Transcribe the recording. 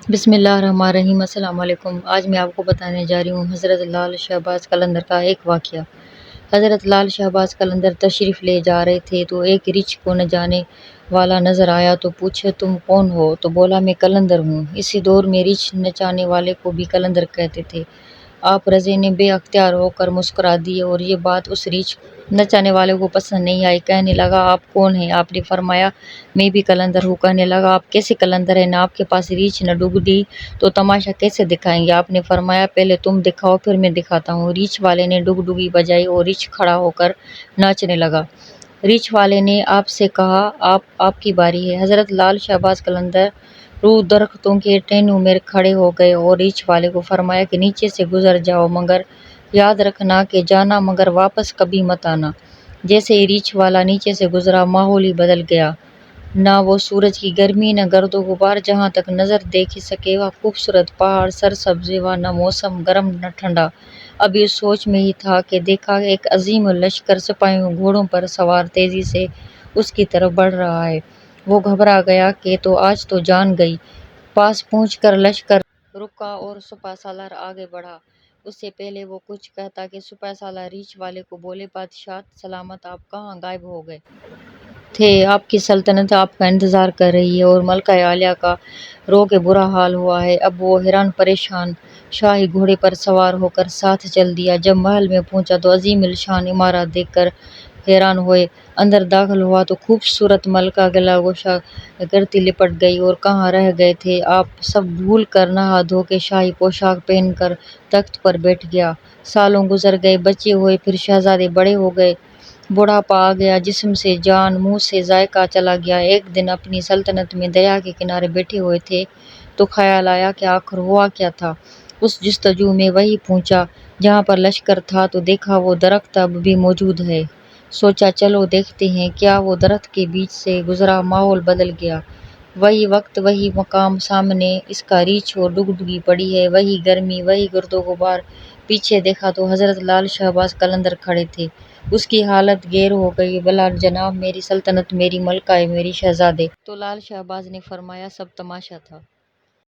بسم اللہ الرحمن الرحیم۔ السلام علیکم۔ آج میں آپ کو بتانے جا رہی ہوں حضرت لال شہباز قلندر کا ایک واقعہ۔ حضرت لال شہباز قلندر تشریف لے جا رہے تھے تو ایک ریچھ کو نہ جانے والا نظر آیا تو پوچھا تم کون ہو؟ تو بولا میں قلندر ہوں۔ اسی دور میں ریچھ نچانے والے کو بھی قلندر کہتے تھے۔ آپ رضے نے بے اختیار ہو کر مسکرا دیے اور یہ بات اس ریچھ نچانے والے کو پسند نہیں آئی۔ کہنے لگا آپ کون ہیں؟ آپ نے فرمایا میں بھی قلندر ہوں۔ کہنے لگا آپ کیسے قلندر ہیں؟ نہ آپ کے پاس ریچھ نہ ڈگڈی تو تماشا کیسے دکھائیں گے؟ آپ نے فرمایا پہلے تم دکھاؤ پھر میں دکھاتا ہوں۔ ریچھ والے نے ڈگڈگی بجائی اور ریچھ کھڑا ہو کر ناچنے لگا۔ ریچھ والے نے آپ سے کہا آپ کی باری ہے۔ حضرت لال شہباز قلندر روح درختوں کے ٹہنیوں میں کھڑے ہو گئے اور ریچھ والے کو فرمایا کہ نیچے سے گزر جاؤ مگر یاد رکھنا کہ جانا مگر واپس کبھی مت آنا۔ جیسے ہی ریچھ والا نیچے سے گزرا ماحول ہی بدل گیا۔ نہ وہ سورج کی گرمی نہ گرد و غبار، جہاں تک نظر دیکھ سکے وہ خوبصورت پہاڑ سرسبز و نہ موسم گرم نہ ٹھنڈا۔ ابھی اس سوچ میں ہی تھا کہ دیکھا ایک عظیم لشکر سپاہیوں گھوڑوں پر سوار تیزی سے اس کی طرف بڑھ رہا ہے۔ وہ گھبرا گیا کہ تو آج تو جان گئی۔ پاس پہنچ کر لشکر رکا اور سپہ سالار آگے بڑھا۔ اس سے پہلے وہ کچھ کہتا کہ سپہ سالار ریچھ والے کو بولے بادشاہ سلامت آپ کہاں غائب ہو گئے تھے؟ آپ کی سلطنت آپ کا انتظار کر رہی ہے اور ملکہ عالیہ کا رو کے برا حال ہوا ہے۔ اب وہ حیران پریشان شاہی گھوڑے پر سوار ہو کر ساتھ چل دیا۔ جب محل میں پہنچا تو عظیم الشان عمارات دیکھ کر حیران ہوئے۔ اندر داخل ہوا تو خوبصورت ملکہ گلا گشا کرتی لپٹ گئی اور کہاں رہ گئے تھے آپ سب بھول کر نہا دھو کے شاہی پوشاک پہن کر تخت پر بیٹھ گیا۔ سالوں گزر گئے، بچے ہوئے، پھر شہزادے بڑے ہو گئے، بڑھاپا آ گیا، جسم سے جان، منہ سے ذائقہ چلا گیا۔ ایک دن اپنی سلطنت میں دریا کے کنارے بیٹھے ہوئے تھے تو خیال آیا کہ آخر ہوا کیا تھا۔ اس جستجو میں وہی پہنچا جہاں پر لشکر تھا تو دیکھا وہ درخت اب بھی موجود ہے۔ سوچا چلو دیکھتے ہیں کیا وہ درخت کے بیچ سے گزرا ماحول بدل گیا۔ وہی وقت وہی مقام، سامنے اس کا ریچھ اور ڈگڈگی پڑی ہے، وہی گرمی وہی گرد و غبار۔ پیچھے دیکھا تو حضرت لال شہباز قلندر کھڑے تھے۔ اس کی حالت گیر ہو گئی۔ بلا جناب میری سلطنت میری ملکہ ہے میری شہزادے۔ تو لال شہباز نے فرمایا سب تماشا تھا۔